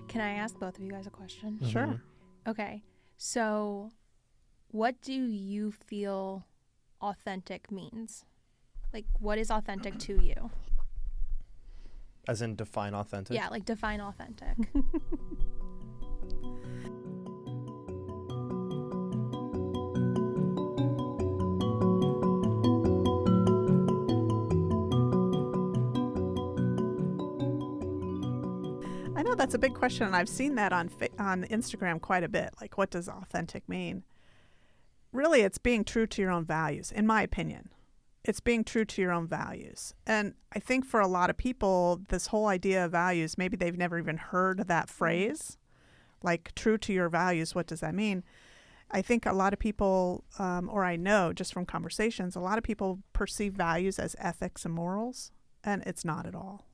Can I ask both of you guys a question? Mm-hmm. Sure. Okay. So what do you feel authentic means? Like, what is authentic to you? As in define authentic? Yeah, like define authentic. I know that's a big question, and I've seen that on Instagram quite a bit. Like, what does authentic mean? Really, it's being true to your own values, in my opinion. It's being true to your own values. And I think for a lot of people, this whole idea of values, maybe they've never even heard that phrase, like true to your values. What does that mean? I think a lot of people, or I know just from conversations, a lot of people perceive values as ethics and morals, and it's not at all.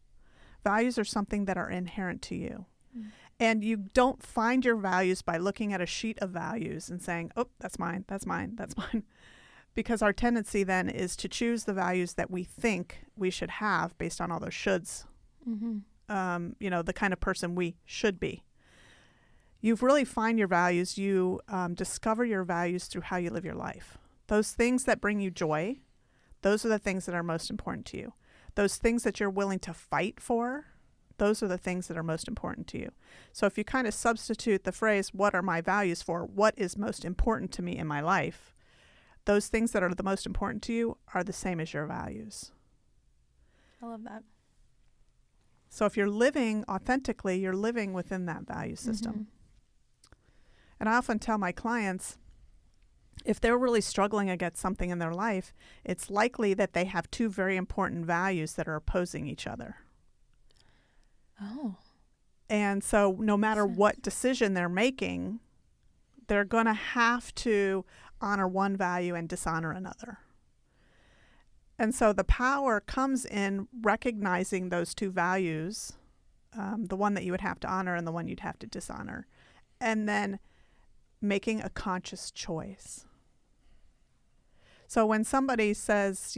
Values are something that are inherent to you. Mm. And you don't find your values by looking at a sheet of values and saying, oh, that's mine, that's mine, that's mine. Because our tendency then is to choose the values that we think we should have based on all those shoulds. Mm-hmm. The kind of person we should be. You really find your values. You discover your values through how you live your life. Those things that bring you joy, those are the things that are most important to you. Those things that you're willing to fight for, those are the things that are most important to you. So if you kind of substitute the phrase, what are my values for, what is most important to me in my life, those things that are the most important to you are the same as your values. I love that. So if you're living authentically, you're living within that value system. Mm-hmm. And I often tell my clients, if they're really struggling against something in their life, it's likely that they have two very important values that are opposing each other. Oh. And so no matter what decision they're making, they're going to have to honor one value and dishonor another. And so the power comes in recognizing those two values, the one that you would have to honor and the one you'd have to dishonor, and then making a conscious choice. So when somebody says,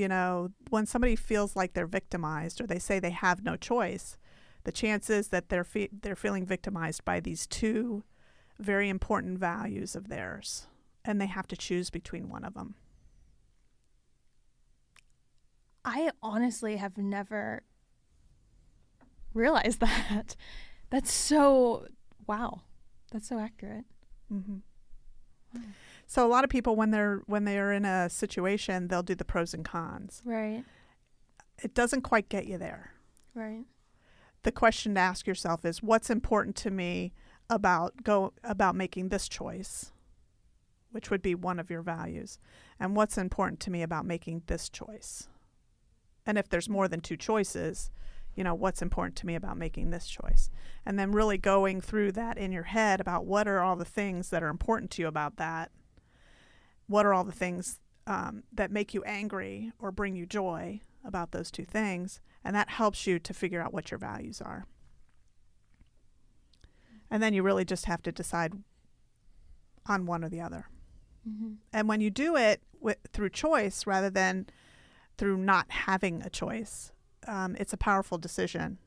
when somebody feels like they're victimized or they say they have no choice, the chance is that they're feeling victimized by these two very important values of theirs, and they have to choose between one of them. I honestly have never realized that. That's so, wow. That's so accurate. Mm-hmm. Wow. So a lot of people, when they're in a situation, they'll do the pros and cons. Right. It doesn't quite get you there. Right. The question to ask yourself is, what's important to me about making this choice, which would be one of your values, and what's important to me about making this choice? And if there's more than two choices, what's important to me about making this choice? And then really going through that in your head about what are all the things that are important to you about that. What are all the things that make you angry or bring you joy about those two things? And that helps you to figure out what your values are. And then you really just have to decide on one or the other. Mm-hmm. And when you do it through choice rather than through not having a choice, it's a powerful decision.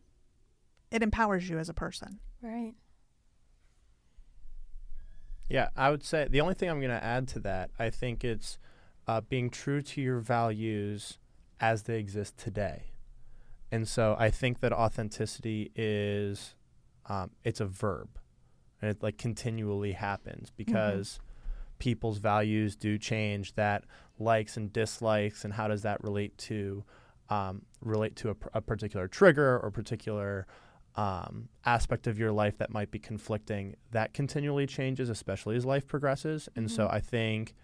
It empowers you as a person. Right. Yeah, I would say the only thing I'm going to add to that, I think it's being true to your values as they exist today. And so I think that authenticity is, it's a verb, and it like continually happens because people's values do change. That likes and dislikes, and how does that relate to a particular trigger or particular aspect of your life that might be conflicting, that continually changes, especially as life progresses. And so I think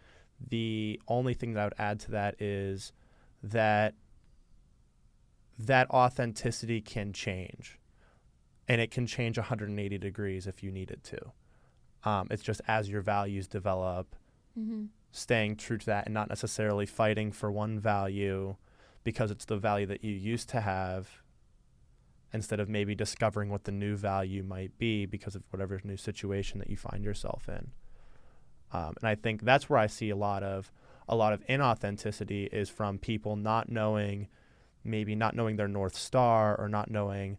the only thing that I would add to that is that authenticity can change, and it can change 180 degrees if you need it to. It's just as your values develop, staying true to that and not necessarily fighting for one value because it's the value that you used to have, instead of maybe discovering what the new value might be because of whatever new situation that you find yourself in. And I think that's where I see a lot of inauthenticity is from people not knowing their North Star, or not knowing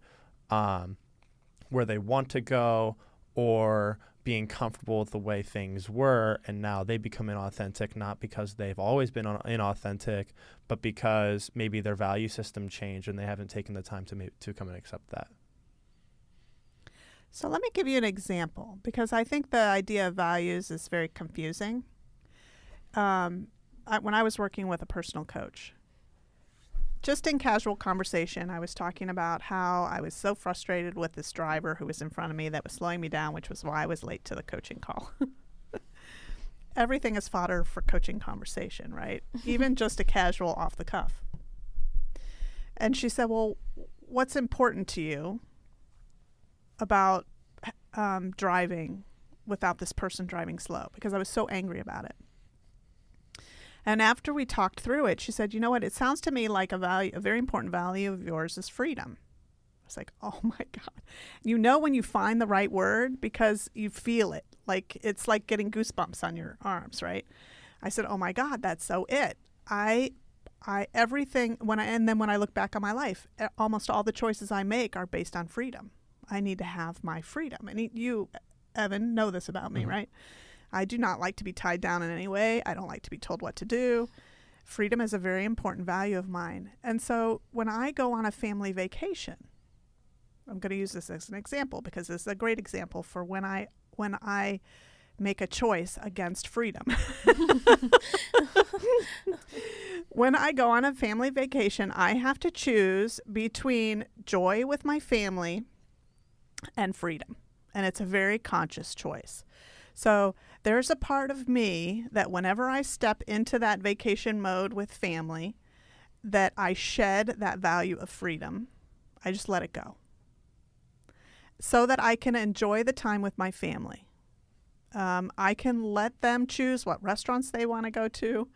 where they want to go or being comfortable with the way things were, and now they become inauthentic, not because they've always been inauthentic, but because maybe their value system changed and they haven't taken the time to come and accept that. So let me give you an example, because I think the idea of values is very confusing. When I was working with a personal coach, just in casual conversation, I was talking about how I was so frustrated with this driver who was in front of me that was slowing me down, which was why I was late to the coaching call. Everything is fodder for coaching conversation, right? Even just a casual off the cuff. And she said, well, what's important to you about driving without this person driving slow? Because I was so angry about it. And after we talked through it, she said, you know what? It sounds to me like a very important value of yours is freedom. I was like, oh my God. You know when you find the right word because you feel it. Like it's like getting goosebumps on your arms, right? I said, oh my God, that's so it. Everything, when I look back on my life, almost all the choices I make are based on freedom. I need to have my freedom. And you, Evan, know this about me, right? I do not like to be tied down in any way. I don't like to be told what to do. Freedom is a very important value of mine. And so when I go on a family vacation, I'm going to use this as an example because this is a great example for when I make a choice against freedom. When I go on a family vacation, I have to choose between joy with my family and freedom. And it's a very conscious choice. So there's a part of me that whenever I step into that vacation mode with family, that I shed that value of freedom. I just let it go so that I can enjoy the time with my family. I can let them choose what restaurants they want to go to.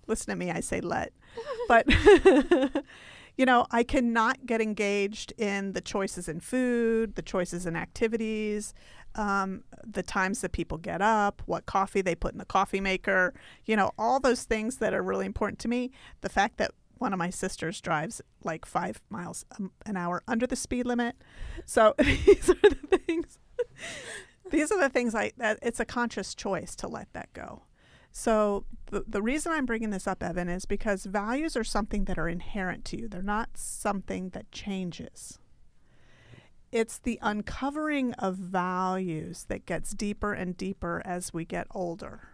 Listen to me, I say let. But, I cannot get engaged in the choices in food, the choices in activities, the times that people get up, what coffee they put in the coffee maker, all those things that are really important to me. The fact that one of my sisters drives like 5 miles an hour under the speed limit. So these are the things. These are the things that it's a conscious choice to let that go. So the reason I'm bringing this up, Evan, is because values are something that are inherent to you. They're not something that changes. It's the uncovering of values that gets deeper and deeper as we get older.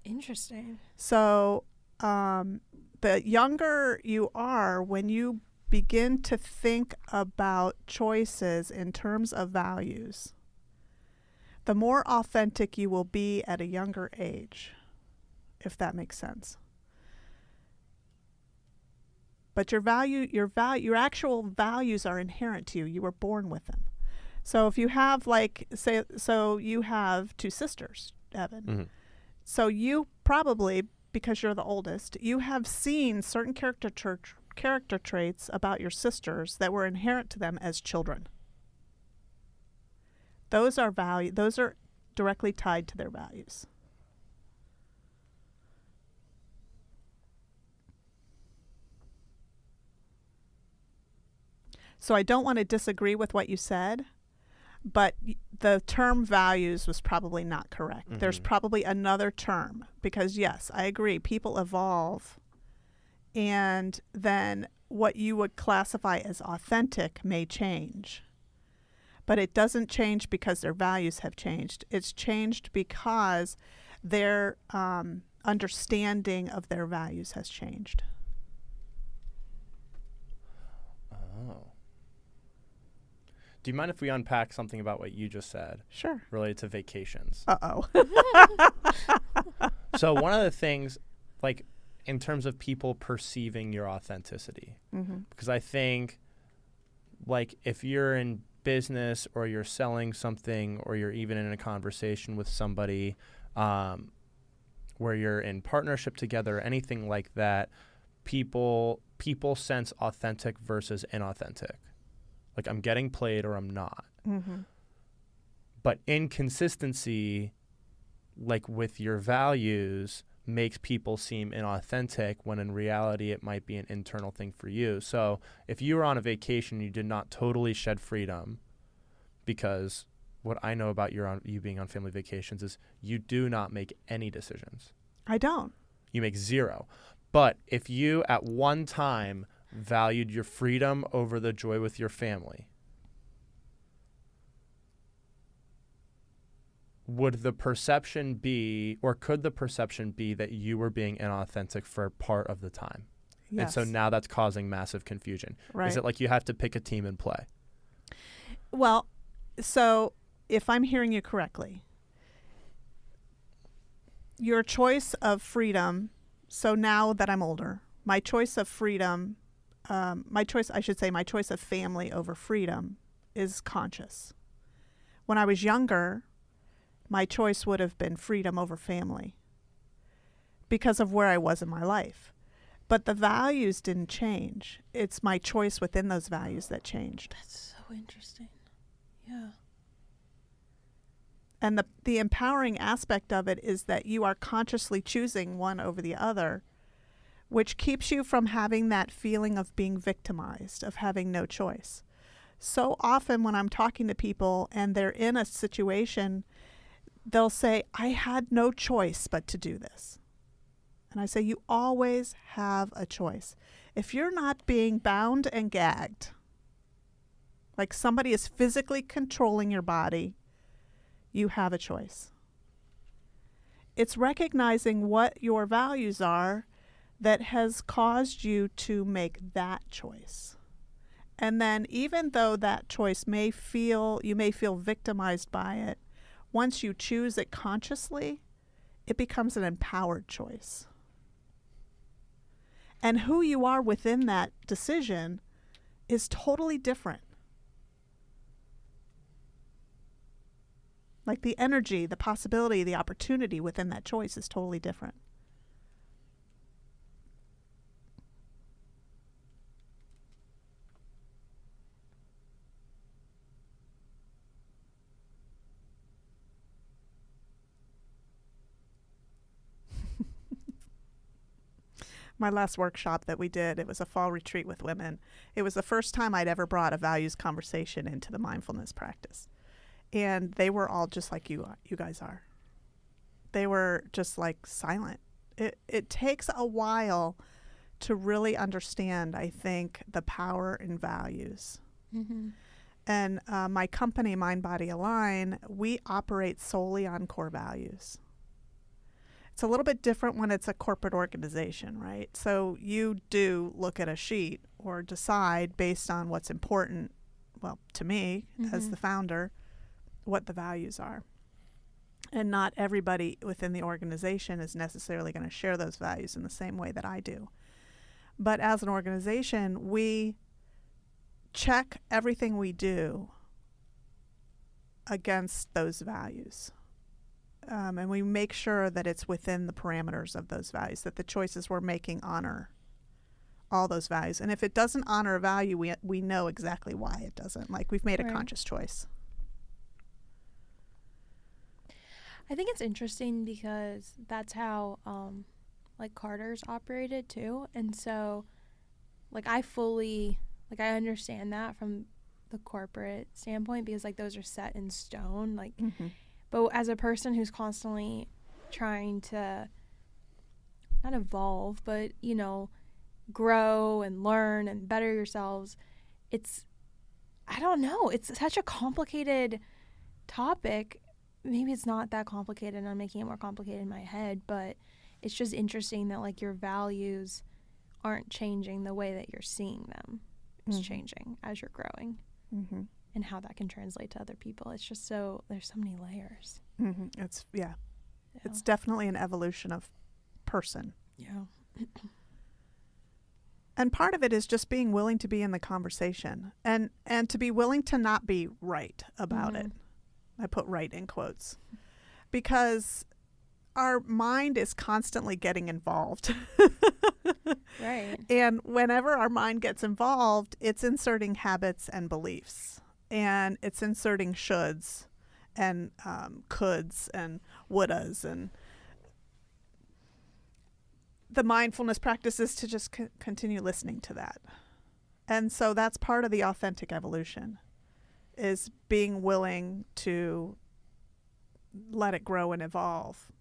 Interesting. So the younger you are, when you begin to think about choices in terms of values, the more authentic you will be at a younger age, if that makes sense. But your actual values are inherent to you. You were born with them. So if you have you have 2 sisters, Evan. Mm-hmm. So you probably, because you're the oldest, you have seen certain character traits about your sisters that were inherent to them as children. Those are directly tied to their values. So I don't want to disagree with what you said, but the term values was probably not correct. Mm-hmm. There's probably another term because, yes, I agree. People evolve, and then what you would classify as authentic may change. But it doesn't change because their values have changed. It's changed because their understanding of their values has changed. Oh. Do you mind if we unpack something about what you just said? Sure. Related to vacations. Uh-oh. So one of the things, like in terms of people perceiving your authenticity, mm-hmm. because I think like if you're in business or you're selling something or you're even in a conversation with somebody where you're in partnership together, anything like that, people sense authentic versus inauthentic. Like I'm getting played or I'm not. Mm-hmm. But inconsistency, like with your values, makes people seem inauthentic when in reality it might be an internal thing for you. So if you were on a vacation, you did not totally shed freedom, because what I know about you being on family vacations is you do not make any decisions. I don't. You make zero. But if you at one time valued your freedom over the joy with your family, would the perception be, or could the perception be, that you were being inauthentic for part of the time? Yes. And so now that's causing massive confusion. Right. Is it like you have to pick a team and play? Well, so if I'm hearing you correctly, your choice of freedom, so now that I'm older, my choice of freedom, my choice of family over freedom is conscious. When I was younger, my choice would have been freedom over family because of where I was in my life. But the values didn't change. It's my choice within those values that changed. That's so interesting. Yeah. And the empowering aspect of it is that you are consciously choosing one over the other, which keeps you from having that feeling of being victimized, of having no choice. So often when I'm talking to people and they're in a situation, they'll say, I had no choice but to do this. And I say, you always have a choice. If you're not being bound and gagged, like somebody is physically controlling your body, you have a choice. It's recognizing what your values are that has caused you to make that choice. And then even though that choice you may feel victimized by it, once you choose it consciously, it becomes an empowered choice. And who you are within that decision is totally different. Like the energy, the possibility, the opportunity within that choice is totally different. My last workshop that we did, it was a fall retreat with women. It was the first time I'd ever brought a values conversation into the mindfulness practice. And they were all just like you guys are. They were just like silent. It takes a while to really understand, I think, the power in values. Mm-hmm. And my company, Mind, Body, Align, we operate solely on core values. It's a little bit different when it's a corporate organization, right? So you do look at a sheet or decide based on what's important, well, to me, as the founder, what the values are. And not everybody within the organization is necessarily going to share those values in the same way that I do. But as an organization, we check everything we do against those values. And we make sure that it's within the parameters of those values, that the choices we're making honor all those values. And if it doesn't honor a value, we know exactly why it doesn't. Like we've made a conscious choice. I think it's interesting because that's how like Carter's operated too. And so like I understand that from the corporate standpoint because like those are set in stone. Like but as a person who's constantly trying to not evolve, but, you know, grow and learn and better yourselves, I don't know, it's such a complicated topic. Maybe it's not that complicated and I'm making it more complicated in my head, but it's just interesting that like your values aren't changing the way that you're seeing them. It's changing as you're growing. And how that can translate to other people. It's just there's so many layers. It's definitely an evolution of person. Yeah. And part of it is just being willing to be in the conversation and to be willing to not be right about it. I put right in quotes because our mind is constantly getting involved. Right. And whenever our mind gets involved, it's inserting habits and beliefs. And it's inserting shoulds and coulds and wouldas. And the mindfulness practice is to just continue listening to that. And so that's part of the authentic evolution, is being willing to let it grow and evolve.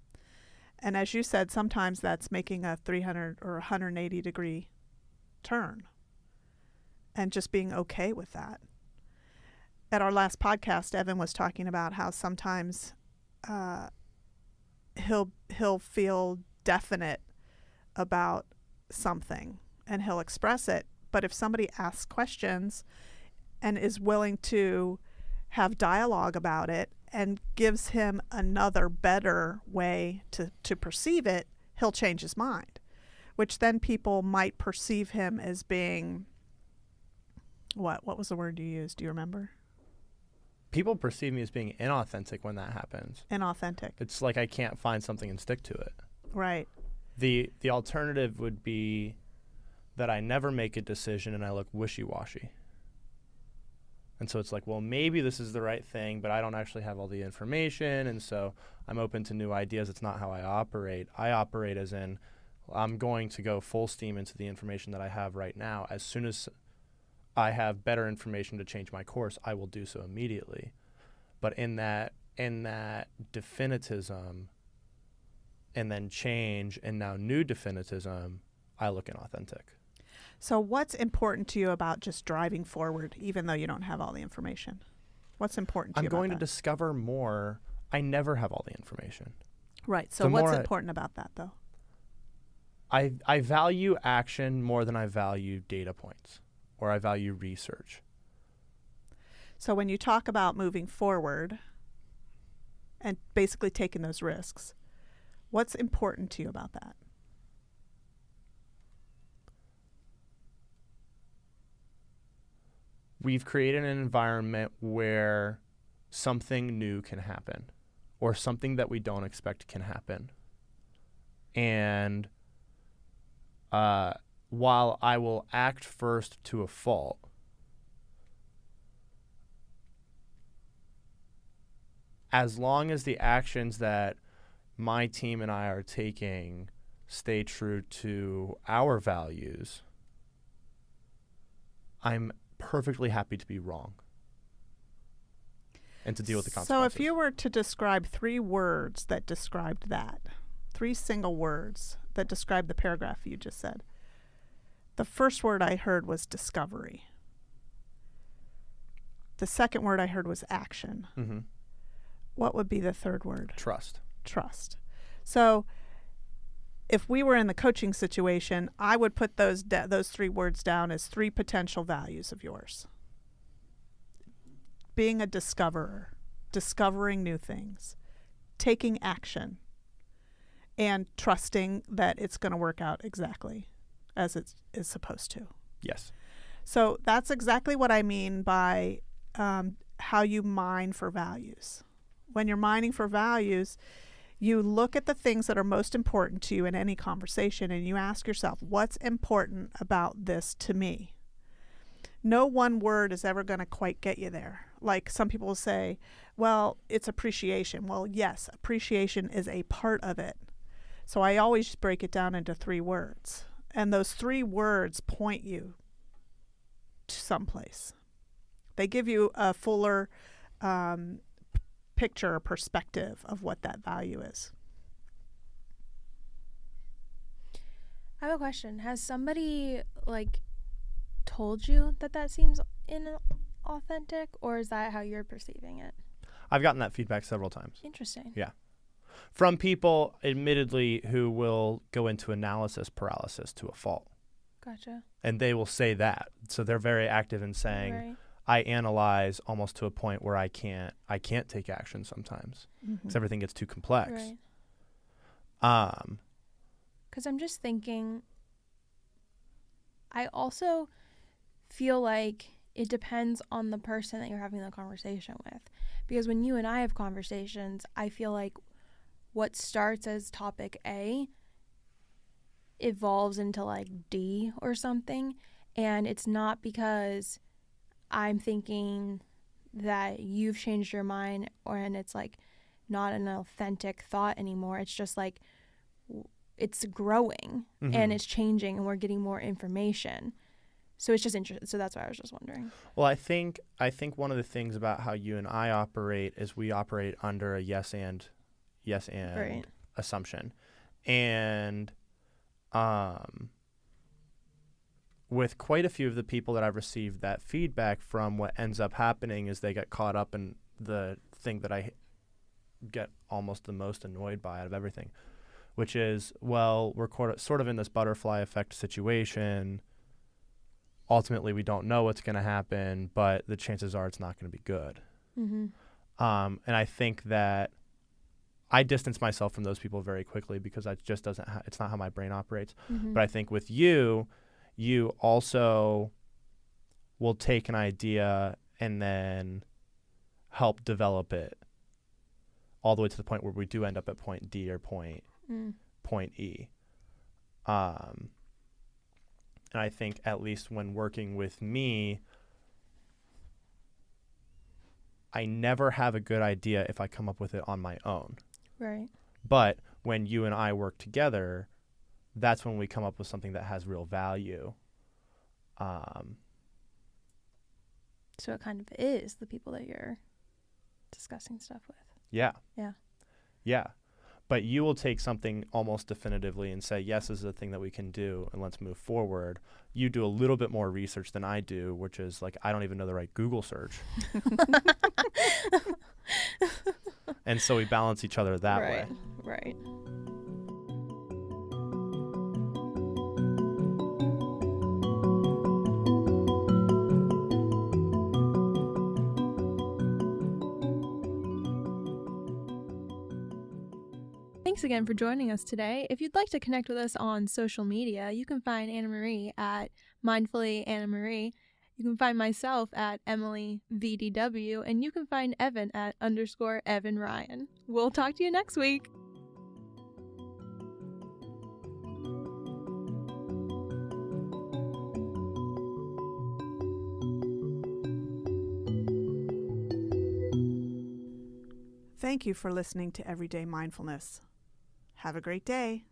And as you said, sometimes that's making a 300 or 180 degree turn and just being okay with that. At our last podcast, Evan was talking about how sometimes he'll feel definite about something and he'll express it. But if somebody asks questions and is willing to have dialogue about it and gives him another better way to perceive it, he'll change his mind, which then people might perceive him as being, what was the word you used? Do you remember? People perceive me as being inauthentic when that happens. Inauthentic. It's like I can't find something and stick to it. Right. The alternative would be that I never make a decision and I look wishy-washy. And so it's like, well, maybe this is the right thing, but I don't actually have all the information, and so I'm open to new ideas. It's not how I operate. I operate as in I'm going to go full steam into the information that I have right now. As soon as I have better information to change my course, I will do so immediately. But in that definitism and then change and now new definitism, I look inauthentic. So what's important to you about just driving forward, even though you don't have all the information? What's important to you I'm about going to that? discover more. I never have all the information. Right. So The what's more important about that, though? I value action more than I value data points, or I value research. So when you talk about moving forward and basically taking those risks, what's important to you about that? We've created an environment where something new can happen, or something that we don't expect can happen. And while I will act first to a fault, as long as the actions that my team and I are taking stay true to our values, I'm perfectly happy to be wrong and to deal with the consequences. So if you were to describe 3 words that described that, 3 single words that describe the paragraph you just said, the first word I heard was discovery. The second word I heard was action. Mm-hmm. What would be the third word? Trust. Trust. So if we were in the coaching situation, I would put those 3 words down as 3 potential values of yours. Being a discoverer, discovering new things, taking action, and trusting that it's going to work out exactly as it is supposed to. Yes. So that's exactly what I mean by how you mine for values. When you're mining for values, you look at the things that are most important to you in any conversation and you ask yourself, what's important about this to me? No one word is ever going to quite get you there. Like some people will say, well, it's appreciation. Well, yes, appreciation is a part of it. So I always break it down into 3 words. And those 3 words point you to someplace. They give you a fuller picture or perspective of what that value is. I have a question. Has somebody told you that seems inauthentic, or is that how you're perceiving it? I've gotten that feedback several times. Interesting. Yeah. From people, admittedly, who will go into analysis paralysis to a fault. Gotcha. And they will say that. So they're very active in saying, Right. I analyze almost to a point where I can't take action sometimes because everything gets too complex. Right. Because I'm just thinking, I also feel like it depends on the person that you're having the conversation with. Because when you and I have conversations, I feel like what starts as topic A evolves into D or something. And it's not because I'm thinking that you've changed your mind and it's not an authentic thought anymore. It's just it's growing and it's changing and we're getting more information. So it's just interesting. So that's why I was just wondering. Well, I think one of the things about how you and I operate is we operate under a yes and Right. assumption. And with quite a few of the people that I've received that feedback from, what ends up happening is they get caught up in the thing that I get almost the most annoyed by out of everything, which is, well, we're sort of in this butterfly effect situation. Ultimately, we don't know what's going to happen, but the chances are it's not going to be good. Mm-hmm. And I think that I distance myself from those people very quickly because it just doesn't. It's not how my brain operates. Mm-hmm. But I think with you also will take an idea and then help develop it all the way to the point where we do end up at point D or point E. And I think at least when working with me, I never have a good idea if I come up with it on my own. Right. But when you and I work together, that's when we come up with something that has real value. So it kind of is the people that you're discussing stuff with. Yeah. Yeah. Yeah. But you will take something almost definitively and say, yes, this is a thing that we can do, and let's move forward. You do a little bit more research than I do, which is like, I don't even know the right Google search. And so we balance each other that way. Right. Thanks again for joining us today. If you'd like to connect with us on social media, you can find Annamarie at Mindfully Annamarie. You can find myself at Emily VDW, and you can find Evan at _Evan Ryan. We'll talk to you next week. Thank you for listening to Everyday Mindfulness. Have a great day.